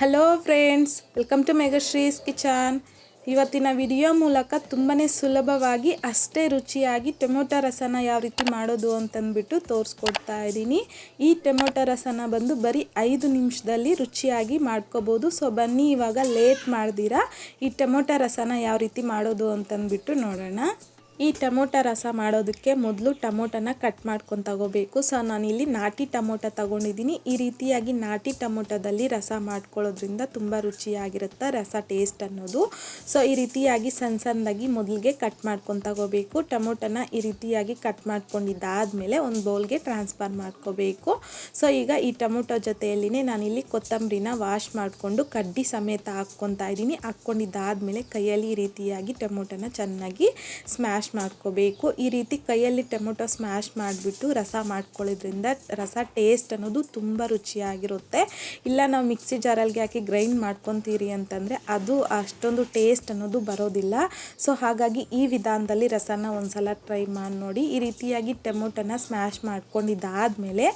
Hello friends, welcome to Megashree's kitchen. ಇವತ್ತಿನ video ಮೂಲಕ ತುಂಬಾ ಸುಲಭವಾಗಿ ಅಷ್ಟೇ ರುಚಿಯಾಗಿ ಟೊಮೊಟೊ ರಸನ ಯಾವ ರೀತಿ ಮಾಡೋದು ಅಂತಂದ್ಬಿಟ್ಟು ತೋರಿಸ್ಕೊಡ್ತಾ ಇದ್ದೀನಿ. ಈ ಟೊಮೊಟೊ ರಸನ ಬಂದು ಬರೀ 5 ನಿಮಿಷದಲ್ಲಿ ರುಚಿಯಾಗಿ ಮಾಡ್ಕೋಬೋದು. ಸೊ ಬನ್ನಿ ಇವಾಗ ಲೇಟ್ ಮಾಡ್ದಿರಾ ಈ ಟೊಮೊಟೊ ರಸನ ಯಾವ ರೀತಿ ಮಾಡೋದು ಅಂತಂದ್ಬಿಟ್ಟು ನೋಡೋಣ. ಈ ಟೊಮೊಟೊ ರಸ ಮಾಡೋದಕ್ಕೆ ಮೊದಲು ಟೊಮೊಟೊನ ಕಟ್ ಮಾಡ್ಕೊಂಡು ತಗೋಬೇಕು. ಸೊ ನಾನಿಲ್ಲಿ ನಾಟಿ ಟೊಮೊಟೊ ತಗೊಂಡಿದ್ದೀನಿ. ಈ ರೀತಿಯಾಗಿ ನಾಟಿ ಟೊಮೊಟೊದಲ್ಲಿ ರಸ ಮಾಡ್ಕೊಳ್ಳೋದ್ರಿಂದ ತುಂಬ ರುಚಿಯಾಗಿರುತ್ತೆ ರಸ ಟೇಸ್ಟ್ ಅನ್ನೋದು. ಸೊ ಈ ರೀತಿಯಾಗಿ ಸಣ್ಣದಾಗಿ ಮೊದಲಿಗೆ ಕಟ್ ಮಾಡ್ಕೊಂಡು ತಗೋಬೇಕು. ಟೊಮೊಟೊನ ಈ ರೀತಿಯಾಗಿ ಕಟ್ ಮಾಡ್ಕೊಂಡಿದ್ದಾದಮೇಲೆ ಒಂದು ಬೌಲ್ಗೆ ಟ್ರಾನ್ಸ್ಫರ್ ಮಾಡ್ಕೋಬೇಕು. ಸೊ ಈಗ ಈ ಟೊಮೊಟೊ ಜೊತೆಯಲ್ಲಿನೇ ನಾನಿಲ್ಲಿ ಕೊತ್ತಂಬರಿನ ವಾಶ್ ಮಾಡಿಕೊಂಡು ಕಡ್ಡಿ ಸಮೇತ ಹಾಕ್ಕೊತಾ ಇದ್ದೀನಿ. ಹಾಕ್ಕೊಂಡಿದ್ದಾದಮೇಲೆ ಕೈಯಲ್ಲಿ ಈ ರೀತಿಯಾಗಿ ಟೊಮೊಟೊನ ಚೆನ್ನಾಗಿ ಸ್ಮ್ಯಾಶ್ ಮಾಡ್ಕೋಬೇಕು. ಈ ರೀತಿ ಕೈಯಲ್ಲಿ ಟೊಮೊಟೊ ಸ್ಮ್ಯಾಶ್ ಮಾಡಿಬಿಟ್ಟು ರಸ ಮಾಡ್ಕೊಳ್ಳೋದ್ರಿಂದ ರಸ ಟೇಸ್ಟ್ ಅನ್ನೋದು ತುಂಬ ರುಚಿಯಾಗಿರುತ್ತೆ. ಇಲ್ಲ ನಾವು ಮಿಕ್ಸಿ ಜಾರಲ್ಲಿ ಹಾಕಿ ಗ್ರೈಂಡ್ ಮಾಡ್ಕೊತೀರಿ ಅಂತಂದರೆ ಅದು ಅಷ್ಟೊಂದು ಟೇಸ್ಟ್ ಅನ್ನೋದು ಬರೋದಿಲ್ಲ. ಸೊ ಹಾಗಾಗಿ ಈ ವಿಧಾನದಲ್ಲಿ ರಸನ ಒಂದ್ಸಲ ಟ್ರೈ ಮಾಡಿ ನೋಡಿ. ಈ ರೀತಿಯಾಗಿ ಟೊಮೊಟೊನ ಸ್ಮ್ಯಾಶ್ ಮಾಡ್ಕೊಂಡಿದ್ದಾದಮೇಲೆ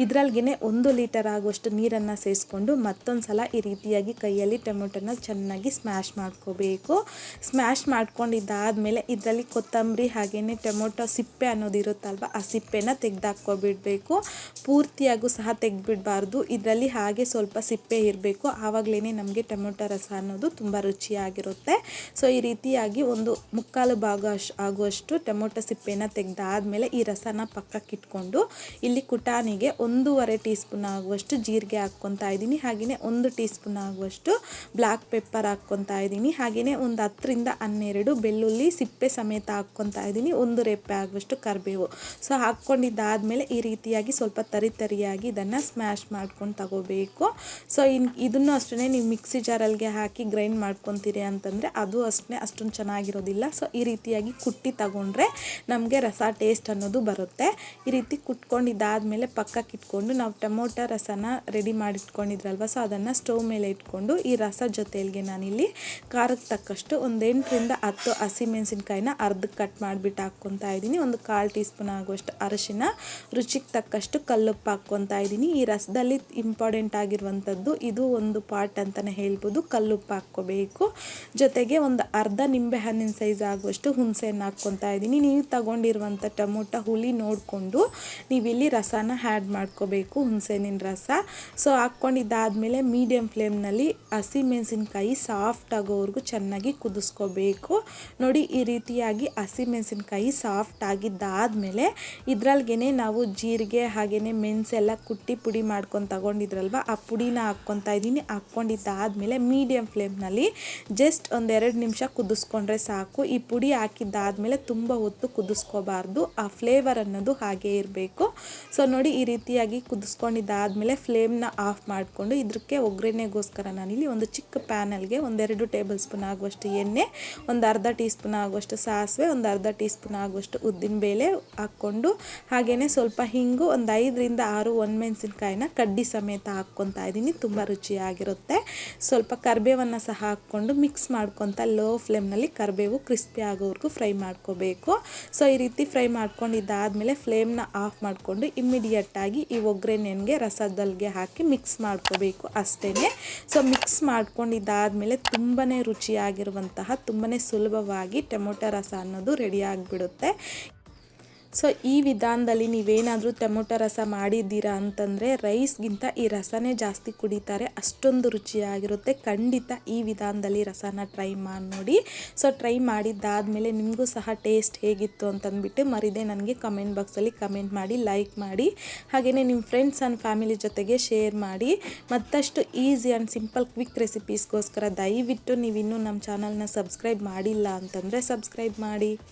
ಇದರಲ್ಲಿಗೆ 1 ಲೀಟರ್ ಆಗುವಷ್ಟು ನೀರನ್ನು ಸೇರಿಸ್ಕೊಂಡು ಮತ್ತೊಂದು ಸಲ ಈ ರೀತಿಯಾಗಿ ಕೈಯಲ್ಲಿ ಟೊಮೊಟೊನ ಚೆನ್ನಾಗಿ ಸ್ಮ್ಯಾಶ್ ಮಾಡ್ಕೋಬೇಕು. ಸ್ಮ್ಯಾಶ್ ಮಾಡ್ಕೊಂಡಿದ್ದಾದಮೇಲೆ ಇದರಲ್ಲಿ ಕೊತ್ತಂಬರಿ ಹಾಗೆಯೇ ಟೊಮೊಟೊ ಸಿಪ್ಪೆ ಅನ್ನೋದು ಇರುತ್ತಲ್ವ, ಆ ಸಿಪ್ಪೆನ ತೆಗೆದಾಕ್ಕೊಬಿಡಬೇಕು. ಪೂರ್ತಿಯಾಗೂ ಸಹ ತೆಗೆದ್ಬಿಡಬಾರ್ದು. ಇದರಲ್ಲಿ ಹಾಗೆ ಸ್ವಲ್ಪ ಸಿಪ್ಪೆ ಇರಬೇಕು. ಆವಾಗಲೇ ನಮಗೆ ಟೊಮೊಟೊ ರಸ ಅನ್ನೋದು ತುಂಬ ರುಚಿಯಾಗಿರುತ್ತೆ. ಸೊ ಈ ರೀತಿಯಾಗಿ ಒಂದು 3/4 ಭಾಗ ಆಗುವಷ್ಟು ಟೊಮೊಟೊ ಸಿಪ್ಪೆನ ತೆಗೆದಾದ್ಮೇಲೆ ಈ ರಸನ ಪಕ್ಕಕ್ಕಿಟ್ಕೊಂಡು ಇಲ್ಲಿ ಕುಟಾಣಿಗೆ 1.5 ಟೀ ಸ್ಪೂನ್ ಆಗುವಷ್ಟು ಜೀರಿಗೆ ಹಾಕ್ಕೊತಾ ಇದ್ದೀನಿ. ಹಾಗೆಯೇ 1 ಟೀ ಸ್ಪೂನ್ ಆಗುವಷ್ಟು ಬ್ಲ್ಯಾಕ್ ಪೆಪ್ಪರ್ ಹಾಕ್ಕೊತಾ ಇದ್ದೀನಿ. ಹಾಗೆಯೇ ಒಂದು 10 ರಿಂದ 12 ಬೆಳ್ಳುಳ್ಳಿ ಸಿಪ್ಪೆ ಸಮೇತ ಹಾಕ್ಕೊತಾ ಇದ್ದೀನಿ. 1 ರೆಪ್ಪೆ ಆಗುವಷ್ಟು ಕರಿಬೇವು. ಸೊ ಹಾಕ್ಕೊಂಡಿದ್ದಾದಮೇಲೆ ಈ ರೀತಿಯಾಗಿ ಸ್ವಲ್ಪ ತರಿಯಾಗಿ ಇದನ್ನು ಸ್ಮ್ಯಾಶ್ ಮಾಡ್ಕೊಂಡು ತಗೋಬೇಕು. ಸೊ ಇದನ್ನು ಅಷ್ಟೇ ನೀವು ಮಿಕ್ಸಿ ಜಾರಲ್ಗೆ ಹಾಕಿ ಗ್ರೈಂಡ್ ಮಾಡ್ಕೊತೀರಿ ಅಂತಂದರೆ ಅದು ಅಷ್ಟೊಂದು ಚೆನ್ನಾಗಿರೋದಿಲ್ಲ. ಸೊ ಈ ರೀತಿಯಾಗಿ ಕುಟ್ಟಿ ತಗೊಂಡ್ರೆ ನಮಗೆ ರಸ ಟೇಸ್ಟ್ ಅನ್ನೋದು ಬರುತ್ತೆ. ಈ ರೀತಿ ಕುಟ್ಕೊಂಡಿದ್ದಾದಮೇಲೆ ಪಕ್ಕಕ್ಕೆ ಇಟ್ಕೊಂಡು ನಾವು ಟೊಮೊಟೊ ರಸನ ರೆಡಿ ಮಾಡಿಟ್ಕೊಂಡಿದ್ರಲ್ವ, ಸೊ ಅದನ್ನು ಸ್ಟವ್ ಮೇಲೆ ಇಟ್ಕೊಂಡು ಈ ರಸ ಜೊತೆಗೆ ನಾನಿಲ್ಲಿ ಖಾರಕ್ಕೆ ತಕ್ಕಷ್ಟು ಒಂದು 8 ರಿಂದ 10 ಹಸಿಮೆಣಸಿನ್ಕಾಯಿನ ಅರ್ಧಕ್ಕೆ ಕಟ್ ಮಾಡಿಬಿಟ್ಟು ಹಾಕ್ಕೊತಾ ಇದ್ದೀನಿ. ಒಂದು 1/4 ಟೀ ಸ್ಪೂನ್ ಆಗುವಷ್ಟು ಅರಿಶಿನ, ರುಚಿಗೆ ತಕ್ಕಷ್ಟು ಕಲ್ಲುಪ್ಪು ಹಾಕ್ಕೊತಾ ಇದ್ದೀನಿ. ಈ ರಸದಲ್ಲಿ ಇಂಪಾರ್ಟೆಂಟ್ ಆಗಿರುವಂಥದ್ದು ಇದು ಒಂದು ಪಾರ್ಟ್ ಅಂತಲೇ ಹೇಳ್ಬೋದು, ಕಲ್ಲುಪ್ಪು ಹಾಕ್ಕೋಬೇಕು. ಜೊತೆಗೆ ಒಂದು ಅರ್ಧ ನಿಂಬೆ ಹಣ್ಣಿನ ಸೈಜ್ ಆಗುವಷ್ಟು ಹುಣಸೆಹಣ್ಣು ಹಾಕ್ಕೊತಾ ಇದ್ದೀನಿ. ನೀವು ತಗೊಂಡಿರುವಂಥ ಟೊಮೊಟೊ ಹುಳಿ ನೋಡಿಕೊಂಡು ನೀವಿಲ್ಲಿ ರಸನ ಆ್ಯಡ್ ಮಾಡ್ಕೋಬೇಕು, ಹುಣಸೆಹಣ್ಣಿನ ರಸ. ಸೊ ಹಾಕ್ಕೊಂಡಿದ್ದಾದಮೇಲೆ ಮೀಡಿಯಮ್ ಫ್ಲೇಮ್ನಲ್ಲಿ ಹಸಿಮೆಣಸಿನ್ಕಾಯಿ ಸಾಫ್ಟ್ ಆಗೋವರೆಗೂ ಚೆನ್ನಾಗಿ ಕುದಿಸ್ಕೋಬೇಕು. ನೋಡಿ ಈ ರೀತಿಯಾಗಿ ಹಸಿಮೆಣಸಿನ್ಕಾಯಿ ಸಾಫ್ಟ್ ಆಗಿದ್ದಾದಮೇಲೆ ಇದರಲ್ಲಿಗೆ ನಾವು ಜೀರಿಗೆ ಹಾಗೆಯೇ ಮೆಣಸೆಲ್ಲ ಕುಟ್ಟಿ ಪುಡಿ ಮಾಡ್ಕೊಂಡು ತಗೊಂಡಿದ್ರಲ್ವ, ಆ ಪುಡಿನ ಹಾಕ್ಕೊತಾ ಇದ್ದೀನಿ. ಹಾಕ್ಕೊಂಡಿದ್ದಾದಮೇಲೆ ಮೀಡಿಯಮ್ ಫ್ಲೇಮ್ನಲ್ಲಿ ಜಸ್ಟ್ ಒಂದು 2 ನಿಮಿಷ ಕುದಿಸ್ಕೊಂಡ್ರೆ ಸಾಕು. ಈ ಪುಡಿ ಹಾಕಿದ್ದಾದಮೇಲೆ ತುಂಬ ಹೊತ್ತು ಕುದಿಸ್ಕೋಬಾರ್ದು, ಆ ಫ್ಲೇವರ್ ಅನ್ನೋದು ಹಾಗೇ ಇರಬೇಕು. ಸೊ ನೋಡಿ ಈ ರೀತಿಯಾಗಿ ಕುದಿಸ್ಕೊಂಡಿದ್ದಾದಮೇಲೆ ಫ್ಲೇಮ್ನ ಆಫ್ ಮಾಡಿಕೊಂಡು ಇದಕ್ಕೆ ಒಗ್ಗರಣೆಗೋಸ್ಕರ ನಾನಿಲ್ಲಿ ಒಂದು ಚಿಕ್ಕ ಪ್ಯಾನಲ್ಗೆ 1-2 ಟೇಬಲ್ ಸ್ಪೂನ್ ಆಗುವಷ್ಟು ಎಣ್ಣೆ, ಒಂದು ಅರ್ಧ ಟೀ ಸ್ಪೂನ್ ಆಗುವಷ್ಟು ಸಾಸಿವೆ, ಒಂದು ಅರ್ಧ ಟೀ ಸ್ಪೂನ್ ಆಗುವಷ್ಟು ಉದ್ದಿನಬೇಳೆ ಹಾಕ್ಕೊಂಡು ಹಾಗೆಯೇ ಸ್ವಲ್ಪ ಹಿಂಗು, ಒಂದು 5 ರಿಂದ 6 ಒಣಮೆಣಸಿನ್ಕಾಯಿನ ಕಡ್ಡಿ ಸಮೇತ ಹಾಕ್ಕೊತಾ ಇದ್ದೀನಿ. ತುಂಬ ರುಚಿಯಾಗಿರುತ್ತೆ. ಸ್ವಲ್ಪ ಕರಿಬೇವನ್ನು ಸಹ ಹಾಕ್ಕೊಂಡು ಮಿಕ್ಸ್ ಮಾಡ್ಕೊತಾ ಲೋ ಫ್ಲೇಮ್ನಲ್ಲಿ ಕರಿಬೇವು ಕ್ರಿಸ್ಪಿ ಆಗೋವರೆಗೂ ಫ್ರೈ ಮಾಡ್ಕೋಬೇಕು. ಸೊ ಈ ರೀತಿ ಫ್ರೈ ಮಾಡ್ಕೊಂಡಿದ್ದಾದಮೇಲೆ ಫ್ಲೇಮ್ನ ಆಫ್ ಮಾಡಿಕೊಂಡು ಇಮ್ಮಿಡಿಯೇಟಾಗಿ ಈ ಒಗ್ಗರಣೆಗೆ ರಸದಲ್ಲಿಗೆ ಹಾಕಿ ಮಿಕ್ಸ್ ಮಾಡ್ಕೋಬೇಕು ಅಷ್ಟೇ. ಸೊ ಮಿಕ್ಸ್ ಮಾಡ್ಕೊಂಡಿದ್ದಾದಮೇಲೆ ತುಂಬಾ ರುಚಿಯಾಗಿರುವಂತಹ ತುಂಬಾ ಸುಲಭವಾಗಿ ಟೊಮೊಟೊ ರಸ ಅನ್ನೋದು ರೆಡಿ ಆಗಿಬಿಡುತ್ತೆ. ಸೊ ಈ ವಿಧಾನದಲ್ಲಿ ನೀವೇನಾದರೂ ಟೊಮೊಟೊ ರಸ ಮಾಡಿದ್ದೀರಾ ಅಂತಂದರೆ ರೈಸ್ಗಿಂತ ಈ ರಸನೇ ಜಾಸ್ತಿ ಕುಡಿತಾರೆ, ಅಷ್ಟೊಂದು ರುಚಿಯಾಗಿರುತ್ತೆ. ಖಂಡಿತ ಈ ವಿಧಾನದಲ್ಲಿ ರಸನ ಟ್ರೈ ಮಾಡಿ ನೋಡಿ. ಸೊ ಟ್ರೈ ಮಾಡಿದ್ದಾದಮೇಲೆ ನಿಮಗೂ ಸಹ ಟೇಸ್ಟ್ ಹೇಗಿತ್ತು ಅಂತಂದ್ಬಿಟ್ಟು ಮರಿದೇ ನನಗೆ ಕಮೆಂಟ್ ಬಾಕ್ಸಲ್ಲಿ ಕಮೆಂಟ್ ಮಾಡಿ, ಲೈಕ್ ಮಾಡಿ, ಹಾಗೆಯೇ ನಿಮ್ಮ ಫ್ರೆಂಡ್ಸ್ ಆ್ಯಂಡ್ ಫ್ಯಾಮಿಲಿ ಜೊತೆಗೆ ಶೇರ್ ಮಾಡಿ. ಮತ್ತಷ್ಟು ಈಸಿ ಆ್ಯಂಡ್ ಸಿಂಪಲ್ ಕ್ವಿಕ್ ರೆಸಿಪೀಸ್ಗೋಸ್ಕರ ದಯವಿಟ್ಟು ನೀವಿನ್ನೂ ನಮ್ಮ ಚಾನಲ್ನ ಸಬ್ಸ್ಕ್ರೈಬ್ ಮಾಡಿಲ್ಲ ಅಂತಂದರೆ ಸಬ್ಸ್ಕ್ರೈಬ್ ಮಾಡಿ.